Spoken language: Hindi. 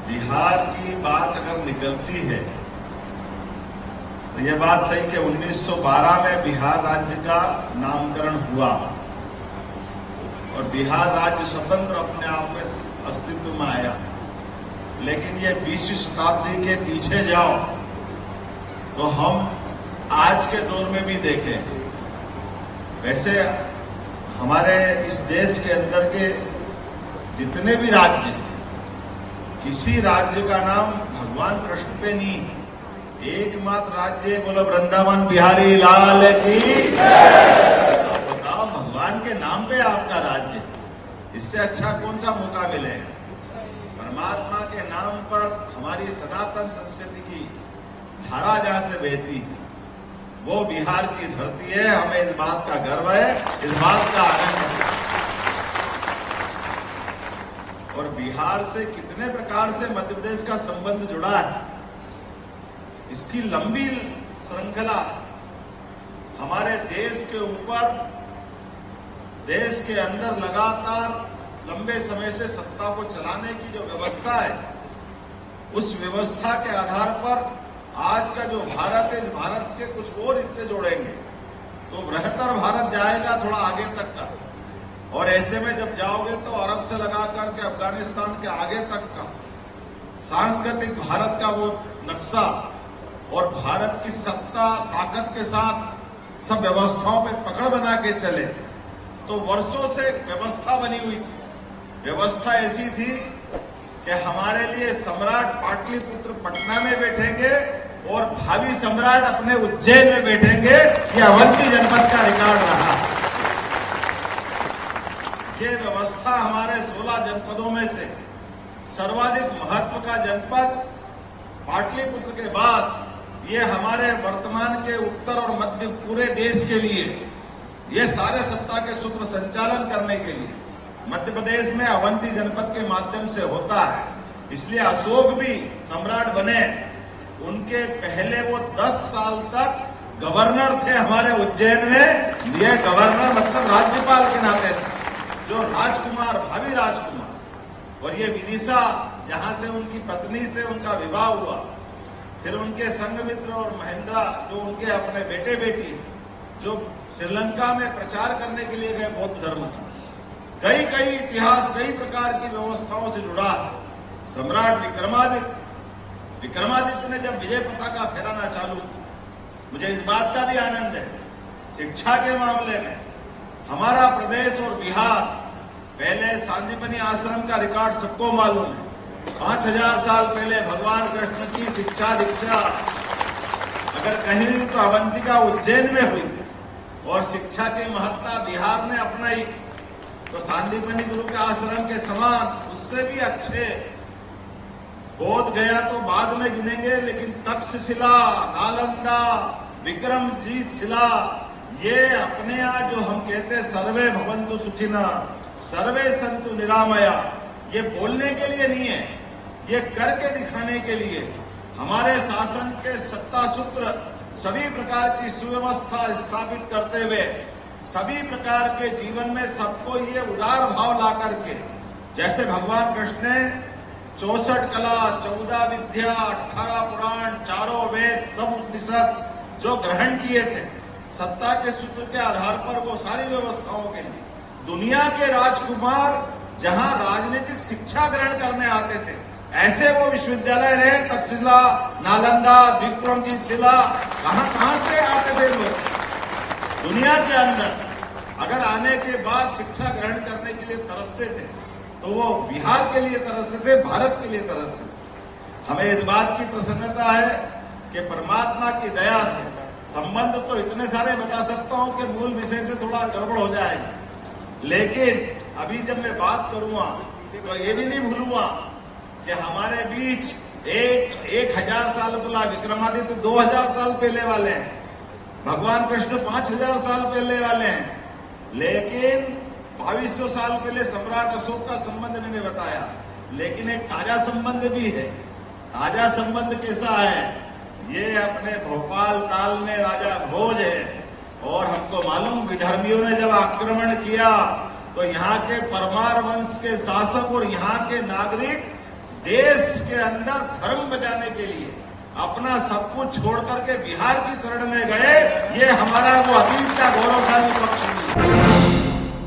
बिहार की बात अगर निकलती है तो यह बात सही कि 1912 में बिहार राज्य का नामकरण हुआ और बिहार राज्य स्वतंत्र अपने आप में अस्तित्व में आया। लेकिन ये 20वीं शताब्दी के पीछे जाओ तो हम आज के दौर में भी देखें, वैसे हमारे इस देश के अंदर के जितने भी राज्य हैं, किसी राज्य का नाम भगवान कृष्ण पे नहीं। एकमात्र राज्य बोलो वृंदावन बिहारी लाल की। बताओ, भगवान के नाम पे आपका राज्य, इससे अच्छा कौन सा मौका मिलेगा? परमात्मा के नाम पर हमारी सनातन संस्कृति की धारा जहां से बहती है वो बिहार की धरती है। हमें इस बात का गर्व है, इस बात का आनंद है। और बिहार से कितने प्रकार से मध्य प्रदेश का संबंध जुड़ा है, इसकी लंबी श्रृंखला हमारे देश के ऊपर, देश के अंदर लगातार लंबे समय से सत्ता को चलाने की जो व्यवस्था है, उस व्यवस्था के आधार पर आज का जो भारत है, इस भारत के कुछ और हिस्से जोड़ेंगे तो बृहत्तर भारत जाएगा थोड़ा आगे तक का। और ऐसे में जब जाओगे तो अरब से लगा करके अफगानिस्तान के आगे तक का सांस्कृतिक भारत का वो नक्शा और भारत की सत्ता ताकत के साथ सब व्यवस्थाओं पे पकड़ बना के चले। तो वर्षों से एक व्यवस्था बनी हुई थी। व्यवस्था ऐसी थी कि हमारे लिए सम्राट पाटलिपुत्र पटना में बैठेंगे और भावी सम्राट अपने उज्जैन में बैठेंगे। ये अवंती जनपद का रिकॉर्ड रहा। ये व्यवस्था हमारे 16 जनपदों में से सर्वाधिक महत्व का जनपद पाटलिपुत्र के बाद ये हमारे वर्तमान के उत्तर और मध्य पूरे देश के लिए, ये सारे सत्ता के सूत्र संचालन करने के लिए मध्य प्रदेश में अवंती जनपद के माध्यम से होता है। इसलिए अशोक भी सम्राट बने, उनके पहले वो 10 साल तक गवर्नर थे हमारे उज्जैन में। ये गवर्नर मतलब राज्यपाल के नाते थे, जो राजकुमार, भावी राजकुमार। और ये विदिशा जहां से उनकी पत्नी से उनका विवाह हुआ, फिर उनके संघमित्र और महेंद्रा जो उनके अपने बेटे बेटी जो श्रीलंका में प्रचार करने के लिए गए बौद्ध धर्म का, कई इतिहास, कई प्रकार की व्यवस्थाओं से जुड़ा है। सम्राट विक्रमादित्य ने जब विजय पताका फहराना चालू किया, मुझे इस बात का भी आनंद है, शिक्षा के मामले में हमारा प्रदेश और बिहार, पहले सांदीपनि आश्रम का रिकॉर्ड सबको मालूम है। 5000 साल पहले भगवान कृष्ण की शिक्षा दीक्षा अगर कहीं तो अवंतिका उज्जैन में हुई और शिक्षा की महत्ता बिहार ने अपनाई। तो सांदीपनि गुरु के आश्रम के समान, उससे भी अच्छे बोध गया तो बाद में गिनेंगे, लेकिन तक्षशिला, नालंदा, विक्रमजीत शिला, ये अपने यहाँ जो हम कहते हैं सर्वे भवन्तु सुखिना, सर्वे सन्तु निरामया, ये बोलने के लिए नहीं है, ये करके दिखाने के लिए। हमारे शासन के सत्ता सूत्र सभी प्रकार की सुव्यवस्था स्थापित करते हुए सभी प्रकार के जीवन में सबको ये उदार भाव ला करके, जैसे भगवान कृष्ण ने 64 कला, 14 विद्या, 18 पुराण, 4 वेद, सब उपनिषद जो ग्रहण किए थे सत्ता के सूत्र के आधार पर, वो सारी व्यवस्थाओं के लिए दुनिया के राजकुमार जहां राजनीतिक शिक्षा ग्रहण करने आते थे, ऐसे वो विश्वविद्यालय रहे, तक्षशिला, नालंदा, विक्रमजीत शिला, कहां से आते थे लोग दुनिया के अंदर। अगर आने के बाद शिक्षा ग्रहण करने के लिए तरसते थे तो वो बिहार के लिए तरसते थे, भारत के लिए तरसते थे। हमें इस बात की प्रसन्नता है कि परमात्मा की दया से संबंध तो इतने सारे बता सकता हूं कि मूल विषय से थोड़ा गड़बड़ हो जाएगी, लेकिन अभी जब मैं बात करूंगा तो ये भी नहीं भूलूंगा कि हमारे बीच 1000 साल बोला, विक्रमादित्य 2000 साल पहले वाले हैं, भगवान कृष्ण 5000 साल पहले वाले हैं, लेकिन 2200 साल पहले सम्राट अशोक का संबंध मैंने बताया। लेकिन एक ताजा संबंध भी है। ताजा संबंध कैसा है? ये अपने भोपाल ताल में राजा भोज है, और हमको मालूम विधर्मियों ने जब आक्रमण किया तो यहाँ के परमार वंश के शासक और यहाँ के नागरिक देश के अंदर धर्म बचाने के लिए अपना सब कुछ छोड़ करके बिहार की शरण में गए, ये हमारा वो अतीत का